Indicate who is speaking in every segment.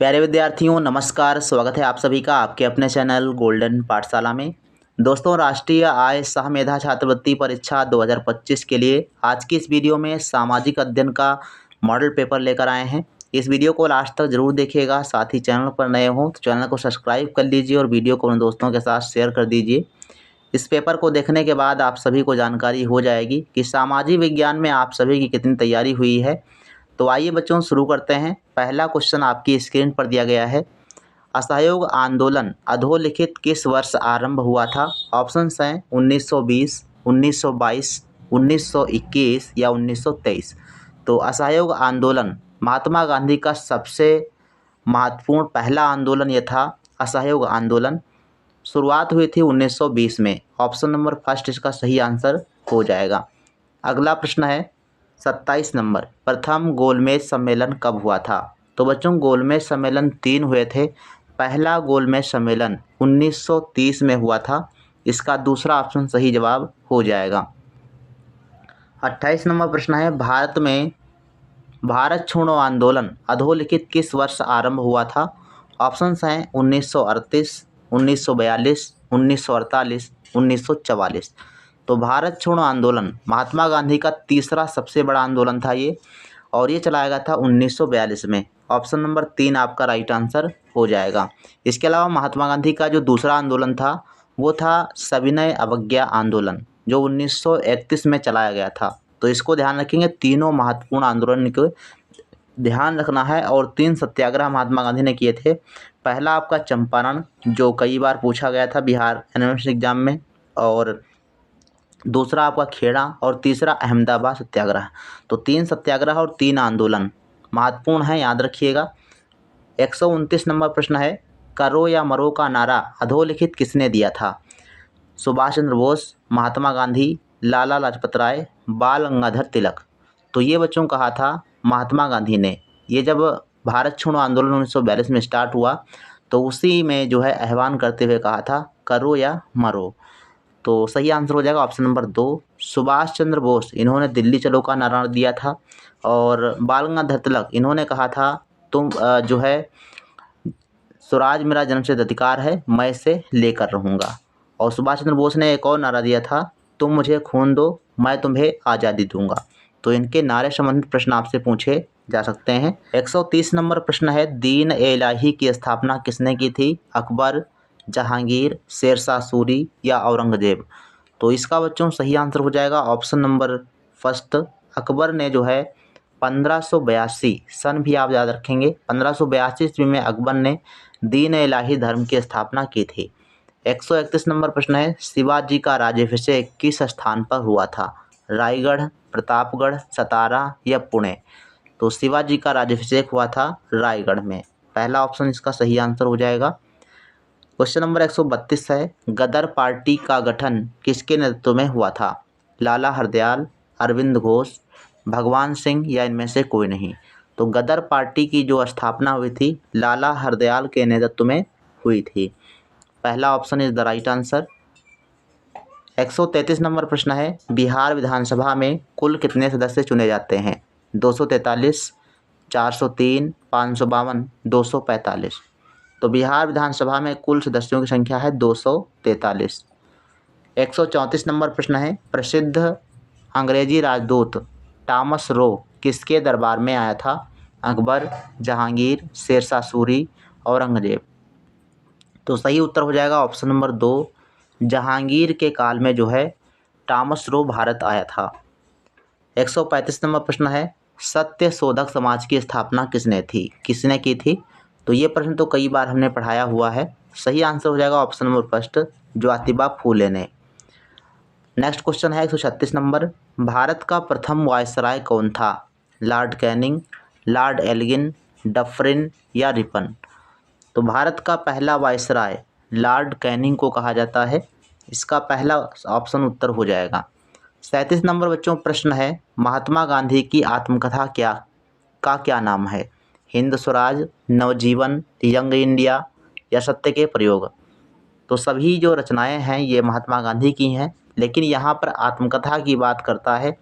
Speaker 1: प्यारे विद्यार्थियों नमस्कार। स्वागत है आप सभी का आपके अपने चैनल गोल्डन पाठशाला में। दोस्तों, राष्ट्रीय आय सह मेधा छात्रवृत्ति परीक्षा 2025 के लिए आज की इस वीडियो में सामाजिक अध्ययन का मॉडल पेपर लेकर आए हैं। इस वीडियो को लास्ट तक जरूर देखिएगा। साथ ही चैनल पर नए हों तो चैनल को सब्सक्राइब कर लीजिए और वीडियो को अपने दोस्तों के साथ शेयर कर दीजिए। इस पेपर को देखने के बाद आप सभी को जानकारी हो जाएगी कि सामाजिक विज्ञान में आप सभी की कितनी तैयारी हुई है। तो आइए बच्चों शुरू करते हैं। पहला क्वेश्चन आपकी स्क्रीन पर दिया गया है। असहयोग आंदोलन अधोलिखित किस वर्ष आरंभ हुआ था? ऑप्शंस हैं 1920, 1922, 1921 या 1923। तो असहयोग आंदोलन महात्मा गांधी का सबसे महत्वपूर्ण पहला आंदोलन यह था। असहयोग आंदोलन शुरुआत हुई थी 1920 में। ऑप्शन नंबर फर्स्ट इसका सही आंसर हो जाएगा। अगला प्रश्न है 27 नंबर, प्रथम गोलमेज सम्मेलन कब हुआ था? तो बच्चों, गोलमेज सम्मेलन 3 हुए थे। पहला गोलमेज सम्मेलन 1930 में हुआ था। इसका दूसरा ऑप्शन सही जवाब हो जाएगा। 28 नंबर प्रश्न है, भारत छोड़ो आंदोलन अधोलिखित किस वर्ष आरंभ हुआ था? ऑप्शंस हैं 1938, 1942, 1948, 1944। तो भारत छोड़ो आंदोलन महात्मा गांधी का तीसरा सबसे बड़ा आंदोलन था ये, और ये चलाया गया था 1942 में। ऑप्शन नंबर 3 आपका राइट आंसर हो जाएगा। इसके अलावा महात्मा गांधी का जो दूसरा आंदोलन था वो था सविनय अवज्ञा आंदोलन, जो 1931 में चलाया गया था। तो इसको ध्यान रखेंगे, तीनों महत्वपूर्ण आंदोलन को ध्यान रखना है। और 3 सत्याग्रह महात्मा गांधी ने किए थे। पहला आपका चंपारण, जो कई बार पूछा गया था बिहार यूनिवर्सिटी एग्जाम में, और दूसरा आपका खेड़ा, और तीसरा अहमदाबाद सत्याग्रह। तो 3 सत्याग्रह और 3 आंदोलन महत्वपूर्ण है, याद रखिएगा। 129 नंबर प्रश्न है, करो या मरो का नारा अधोलिखित किसने दिया था? सुभाष चंद्र बोस, महात्मा गांधी, लाला लाजपत राय, बाल गंगाधर तिलक। तो ये बच्चों कहा था महात्मा गांधी ने। ये जब भारत छोड़ो आंदोलन 1942 में स्टार्ट हुआ तो उसी में जो है आह्वान करते हुए कहा था करो या मरो। तो सही आंसर हो जाएगा ऑप्शन नंबर 2, सुभाष चंद्र बोस। इन्होंने दिल्ली चलो का नारा दिया था। और बाल गंगाधर तिलक इन्होंने कहा था तुम जो है स्वराज मेरा जन्मसिद्ध अधिकार है, मैं इसे लेकर रहूँगा। और सुभाष चंद्र बोस ने एक और नारा दिया था, तुम मुझे खून दो मैं तुम्हें आज़ादी दूंगा। तो इनके नारे संबंधित प्रश्न आपसे पूछे जा सकते हैं। 130 नंबर प्रश्न है, दीन ए इलाही की स्थापना किसने की थी? अकबर, जहांगीर, शेरशाह सूरी या औरंगजेब। तो इसका बच्चों सही आंसर हो जाएगा ऑप्शन नंबर फर्स्ट। अकबर ने जो है 1582 सन भी आप याद रखेंगे, 1582 ईस्वी में अकबर ने दीन ए इलाही धर्म की स्थापना की थी। 131 नंबर प्रश्न है, शिवाजी का राज्याभिषेक किस स्थान पर हुआ था? रायगढ़, प्रतापगढ़, सतारा या पुणे। तो शिवाजी का राज्याभिषेक हुआ था रायगढ़ में। पहला ऑप्शन इसका सही आंसर हो जाएगा। क्वेश्चन नंबर 132 है, गदर पार्टी का गठन किसके नेतृत्व में हुआ था? लाला हरदयाल, अरविंद घोष, भगवान सिंह या इनमें से कोई नहीं। तो गदर पार्टी की जो स्थापना हुई थी लाला हरदयाल के नेतृत्व में हुई थी। पहला option is the right answer. 133 number प्रश्न है, बिहार विधानसभा में कुल कितने सदस्य चुने जाते हैं? 243, 403, 552, 245। तो बिहार विधानसभा में कुल सदस्यों की संख्या है 243। 134 नंबर प्रश्न है, प्रसिद्ध अंग्रेजी राजदूत टॉमस रो किसके दरबार में आया था? अकबर, जहांगीर, शेरशाह सूरी, औरंगजेब। तो सही उत्तर हो जाएगा ऑप्शन नंबर 2, जहांगीर के काल में जो है टॉमस रो भारत आया था। 135 नंबर प्रश्न है, सत्य शोधक समाज की स्थापना किसने की थी? तो ये प्रश्न तो कई बार हमने पढ़ाया हुआ है। सही आंसर हो जाएगा option number first, Jyotiba Phule ने। नेक्स्ट क्वेश्चन है 136 नंबर, भारत का प्रथम वायसराय कौन था? Lord Canning, Lord Elgin, Dufferin या रिपन। तो भारत का पहला वायसराय लॉर्ड कैनिंग को कहा जाता है। इसका पहला ऑप्शन उत्तर हो जाएगा। 37 नंबर बच्चों प्रश्न है, महात्मा गांधी की आत्मकथा क्या नाम है? हिंद स्वराज, नवजीवन, यंग इंडिया या सत्य के प्रयोग। तो सभी जो रचनाएं हैं ये महात्मा गांधी की हैं, लेकिन यहाँ पर आत्मकथा की बात करता है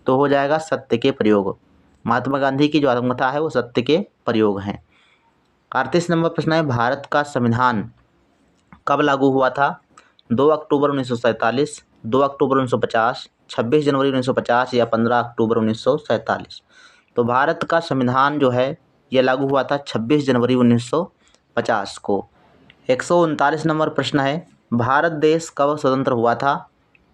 Speaker 1: तो हो जाएगा सत्य के प्रयोग। महात्मा गांधी की जो आत्मकथा है वो सत्य के प्रयोग हैं। 38 नंबर प्रश्न है, भारत का संविधान कब लागू हुआ था? 2 अक्टूबर 1947, 2 अक्टूबर 1950, 26 जनवरी 1950 या 15 अक्टूबर 1947। तो भारत का संविधान जो है ये लागू हुआ था 26 जनवरी 1950 को। 139 नंबर प्रश्न है, भारत देश कब स्वतंत्र हुआ था?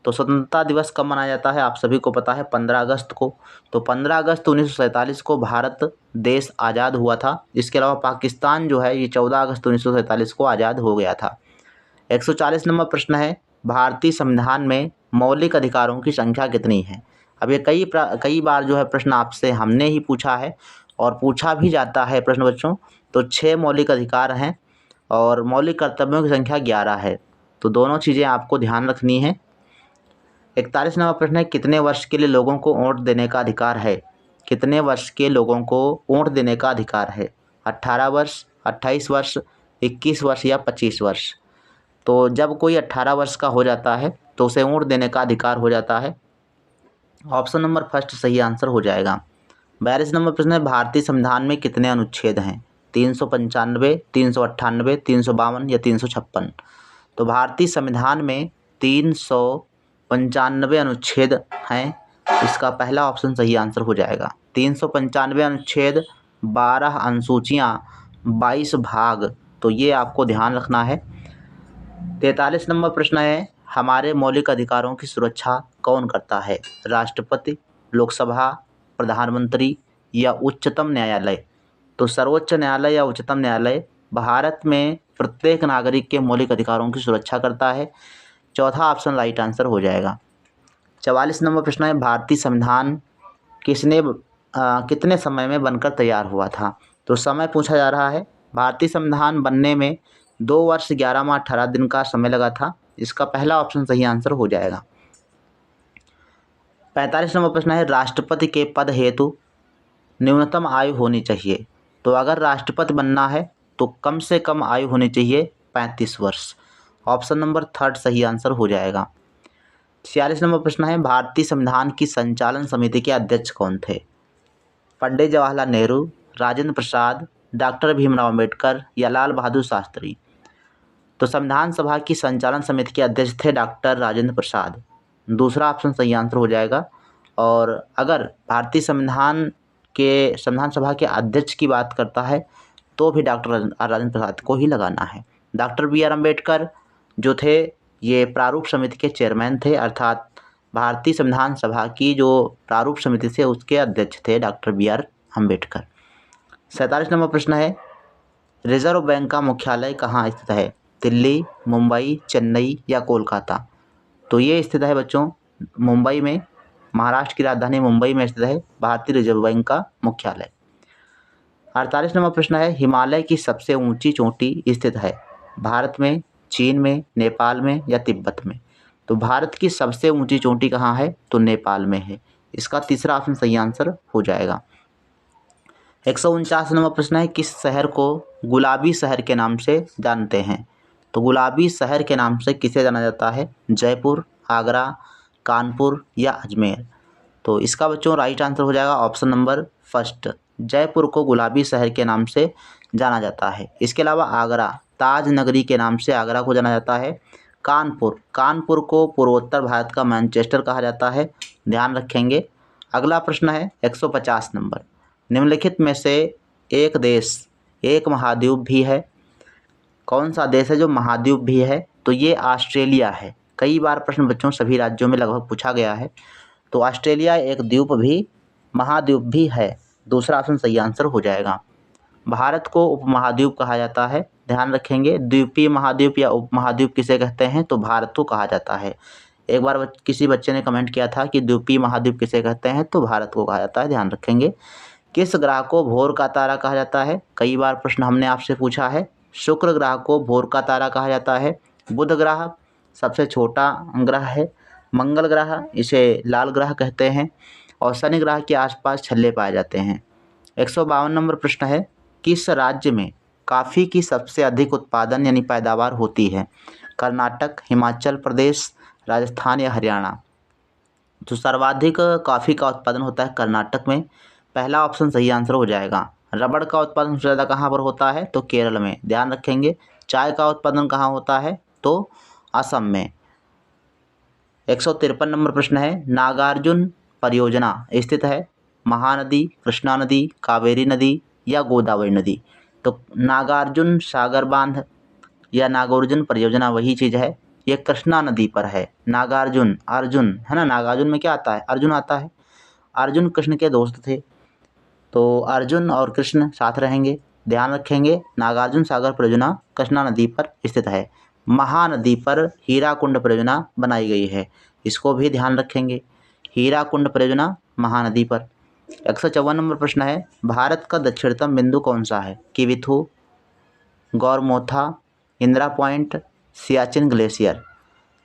Speaker 1: तो स्वतंत्रता दिवस कब मनाया जाता है? आप सभी को पता है, 15 अगस्त को। तो 15 अगस्त 1947 को भारत देश आज़ाद हुआ था। इसके अलावा पाकिस्तान जो है ये 14 अगस्त 1947 को आज़ाद हो गया था। 140 नंबर प्रश्न है, भारतीय संविधान में मौलिक अधिकारों की संख्या कितनी है? अब ये कई बार जो है प्रश्न आपसे हमने ही पूछा है और पूछा भी जाता है प्रश्न बच्चों। तो 6 मौलिक अधिकार हैं और मौलिक कर्तव्यों की संख्या 11 है। तो दोनों चीज़ें आपको ध्यान रखनी है। 41 नंबर प्रश्न है, कितने वर्ष के लिए लोगों को वोट देने का अधिकार है? कितने वर्ष के लोगों को वोट देने का अधिकार है? 18 वर्ष, 28 वर्ष, 21 वर्ष या 25 वर्ष? तो जब कोई 18 वर्ष का हो जाता है तो उसे वोट देने का अधिकार हो जाता है। ऑप्शन नंबर फर्स्ट सही आंसर हो जाएगा। 42 नंबर प्रश्न है, भारतीय संविधान में कितने अनुच्छेद हैं? 395, 398, 352 या 356? तो भारतीय संविधान में 395 अनुच्छेद हैं। इसका पहला ऑप्शन सही आंसर हो जाएगा। 395 अनुच्छेद, 12 अनुसूचियाँ, 22 भाग। तो ये आपको ध्यान रखना है। 43 नंबर प्रश्न है, हमारे मौलिक अधिकारों की सुरक्षा कौन करता है? राष्ट्रपति, लोकसभा, प्रधानमंत्री या उच्चतम न्यायालय? तो सर्वोच्च न्यायालय या उच्चतम न्यायालय भारत में प्रत्येक नागरिक के मौलिक अधिकारों की सुरक्षा करता है। चौथा ऑप्शन राइट आंसर हो जाएगा। 44 नंबर प्रश्न है, भारतीय संविधान कितने समय में बनकर तैयार हुआ था? तो समय पूछा जा रहा है। भारतीय संविधान बनने में 2 वर्ष 11 माह 18 दिन का समय लगा था। इसका पहला ऑप्शन सही आंसर हो जाएगा। 45 नंबर प्रश्न है, राष्ट्रपति के पद हेतु न्यूनतम आयु होनी चाहिए। तो अगर राष्ट्रपति बनना है तो कम से कम आयु होनी चाहिए 35 वर्ष। ऑप्शन नंबर थर्ड सही आंसर हो जाएगा। 46 नंबर प्रश्न है, भारतीय संविधान की संचालन समिति के अध्यक्ष कौन थे? पंडित जवाहरलाल नेहरू, राजेंद्र प्रसाद, डॉक्टर भीमराव अम्बेडकर या लाल बहादुर शास्त्री? तो संविधान सभा की संचालन समिति के अध्यक्ष थे डॉक्टर राजेंद्र प्रसाद। दूसरा ऑप्शन सही आंसर हो जाएगा। और अगर भारतीय संविधान सभा के अध्यक्ष की बात करता है तो भी डॉक्टर राजेंद्र प्रसाद को ही लगाना है। डॉक्टर बी आर अम्बेडकर जो थे ये प्रारूप समिति के चेयरमैन थे, अर्थात भारतीय संविधान सभा की जो प्रारूप समिति से उसके अध्यक्ष थे doctor B R Ambedkar. 47 number प्रश्न है, रिजर्व बैंक का मुख्यालय कहाँ स्थित है? दिल्ली, मुंबई, चेन्नई या कोलकाता? तो ये स्थित है बच्चों मुंबई में। महाराष्ट्र की राजधानी मुंबई में स्थित है भारतीय रिजर्व बैंक का मुख्यालय। 48 नंबर प्रश्न है, हिमालय की सबसे ऊंची चोटी स्थित है? भारत में, चीन में, नेपाल में या तिब्बत में? तो भारत की सबसे ऊंची चोटी कहाँ है? तो नेपाल में है। इसका तीसरा ऑप्शन सही आंसर हो जाएगा। 149 नंबर प्रश्न है, किस शहर को गुलाबी शहर के नाम से जानते हैं? तो गुलाबी शहर के नाम से किसे जाना जाता है? जयपुर, आगरा, कानपुर या अजमेर? तो इसका बच्चों राइट आंसर हो जाएगा ऑप्शन नंबर फर्स्ट। जयपुर को गुलाबी शहर के नाम से जाना जाता है। इसके अलावा आगरा, ताज नगरी के नाम से आगरा को जाना जाता है। कानपुर को पूर्वोत्तर भारत का मैनचेस्टर कहा जाता है, ध्यान रखेंगे। अगला प्रश्न है 150 नंबर, निम्नलिखित में से एक देश एक महाद्वीप भी है। कौन सा देश है जो महाद्वीप भी है? तो ये ऑस्ट्रेलिया है। कई बार प्रश्न बच्चों सभी राज्यों में लगभग पूछा गया है। तो ऑस्ट्रेलिया एक द्वीप भी महाद्वीप भी है। दूसरा ऑप्शन सही आंसर हो जाएगा। भारत को उपमहाद्वीप कहा जाता है, ध्यान रखेंगे। द्वीपीय महाद्वीप या उपमहाद्वीप किसे कहते हैं? तो भारत को कहा जाता है। एक बार किसी बच्चे ने कमेंट किया था कि द्वीपीय महाद्वीप किसे कहते हैं? तो भारत को कहा जाता है, ध्यान रखेंगे। किस ग्रह को भोर का तारा कहा जाता है? कई बार प्रश्न हमने आपसे पूछा है। शुक्र ग्रह को भोर का तारा कहा जाता है। बुध ग्रह सबसे छोटा ग्रह है। मंगल ग्रह इसे लाल ग्रह कहते हैं और शनि ग्रह के आसपास छल्ले पाए जाते हैं। 152 नंबर प्रश्न है, किस राज्य में कॉफ़ी की सबसे अधिक उत्पादन यानी पैदावार होती है? कर्नाटक, हिमाचल प्रदेश, राजस्थान या हरियाणा? तो सर्वाधिक कॉफ़ी का उत्पादन होता है कर्नाटक में। पहला ऑप्शन सही आंसर हो जाएगा। रबड़ का उत्पादन सबसे ज़्यादा कहाँ पर होता है? तो केरल में, ध्यान रखेंगे। चाय का उत्पादन कहाँ होता है? तो असम में। 153 नंबर प्रश्न है, नागार्जुन परियोजना स्थित है महानदी, कृष्णा नदी, कावेरी नदी या गोदावरी नदी? तो नागार्जुन सागर बांध या नागार्जुन परियोजना वही चीज़ है, ये कृष्णा नदी पर है। नागार्जुन, अर्जुन है ना, नागार्जुन में क्या आता है? अर्जुन आता है। अर्जुन कृष्ण के दोस्त थे, तो अर्जुन और कृष्ण साथ रहेंगे। ध्यान रखेंगे, नागार्जुन सागर परियोजना कृष्णा नदी पर स्थित है। महानदी पर हीराकुंड परियोजना बनाई गई है, इसको भी ध्यान रखेंगे। हीराकुंड परियोजना महानदी पर। 154 नंबर प्रश्न है, भारत का दक्षिणतम बिंदु कौन सा है? किविथु, गौरमोथा, इंदिरा पॉइंट, सियाचिन ग्लेशियर?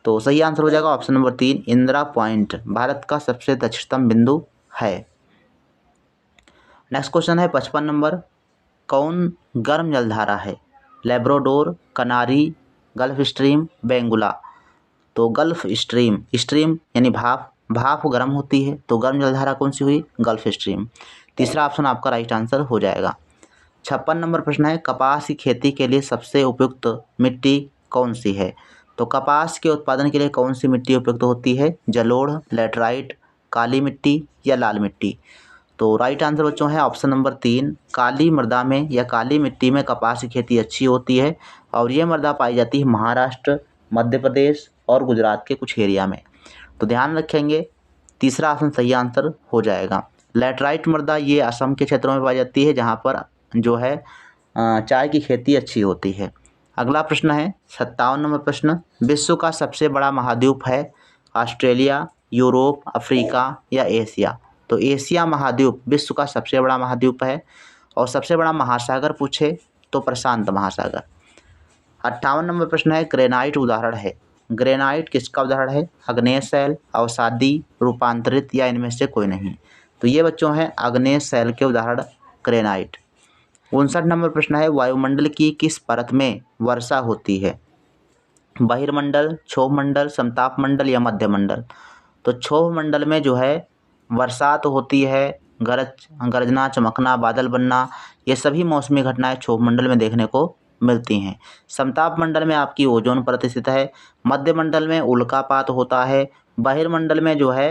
Speaker 1: तो सही आंसर हो जाएगा option number 3, Indira point Bharat का सबसे दक्षिणतम बिंदु है। नेक्स्ट क्वेश्चन है 55 नंबर, कौन गर्म जलधारा है? लेब्राडोर, कनारी, गल्फ स्ट्रीम, बेंगुला? तो गल्फ स्ट्रीम, स्ट्रीम यानी भाप, भाप गर्म होती है, तो गर्म जलधारा कौन सी हुई? Gulf stream. तीसरा ऑप्शन आपका राइट आंसर हो जाएगा। 56 नंबर प्रश्न है, कपास की खेती के लिए सबसे उपयुक्त मिट्टी कौन सी है? तो कपास के उत्पादन के लिए कौन सी मिट्टी उपयुक्त होती है? जलोढ़, लैटराइट, काली मिट्टी या लाल मिट्टी? तो राइट आंसर बच्चों है ऑप्शन नंबर 3, काली मृदा में या काली मिट्टी में कपास की खेती अच्छी होती है, और ये मृदा पाई जाती है महाराष्ट्र, मध्य प्रदेश और गुजरात के कुछ एरिया में। तो ध्यान रखेंगे, तीसरा ऑप्शन सही आंसर हो जाएगा। लैटराइट मृदा ये असम के क्षेत्रों में पाई जाती है, जहाँ पर जो है चाय की खेती अच्छी होती है। अगला प्रश्न है 57 नंबर प्रश्न, विश्व का सबसे बड़ा महाद्वीप है? ऑस्ट्रेलिया, यूरोप, अफ्रीका या एशिया? तो एशिया महाद्वीप विश्व का सबसे बड़ा महाद्वीप है, और सबसे बड़ा महासागर पूछे तो प्रशांत महासागर। 58 नंबर प्रश्न है, ग्रेनाइट उदाहरण है? ग्रेनाइट किसका उदाहरण है? अग्नेय शैल, अवसादी, रूपांतरित या इनमें से कोई नहीं? तो ये बच्चों हैं अग्नेय शैल के उदाहरण ग्रेनाइट। 59 नंबर प्रश्न है, वायुमंडल की किस परत में वर्षा होती है? बहिर्मंडल, क्षोभ मंडल, समताप मंडल या मध्य मंडल? तो क्षोभ मंडल में जो है बरसात होती है, गरजना, चमकना, बादल बनना, ये सभी मौसमी घटनाएं क्षोभ मंडल में देखने को मिलती हैं। समताप मंडल में आपकी ओजोन परत स्थित है, मध्य मंडल में उल्कापात होता है, बहिर्मंडल में जो है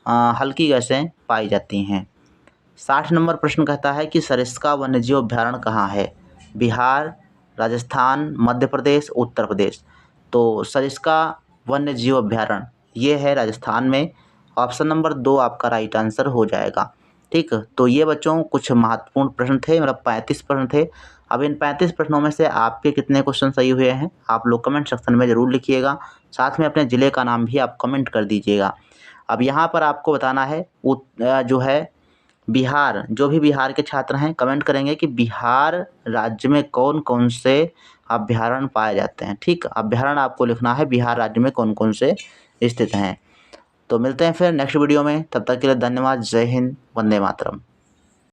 Speaker 1: हल्की गैसें पाई जाती हैं। 60 नंबर प्रश्न कहता है कि सरिस्का वन्यजीव अभ्यारण्य कहाँ है? बिहार, राजस्थान, मध्य प्रदेश, उत्तर प्रदेश? तो सरिस्का वन्यजीव अभ्यारण्य ये है राजस्थान में। ऑप्शन नंबर 2 आपका राइट आंसर हो जाएगा। ठीक, तो ये बच्चों कुछ महत्वपूर्ण प्रश्न थे, मतलब 35 प्रश्न थे। अब इन 35 प्रश्नों में से आपके कितने क्वेश्चन सही हुए हैं आप लोग कमेंट सेक्शन में ज़रूर लिखिएगा। साथ में अपने ज़िले का नाम भी आप कमेंट कर दीजिएगा। अब यहाँ पर आपको बताना है जो है बिहार, जो भी बिहार के छात्र हैं कमेंट करेंगे कि बिहार राज्य में कौन कौन से अभ्यारण्य पाए जाते हैं। ठीक, अभ्यारण्य आपको लिखना है बिहार राज्य में कौन कौन से स्थित हैं। तो मिलते हैं फिर नेक्स्ट वीडियो में, तब तक के लिए धन्यवाद। जय हिंद, वंदे मातरम।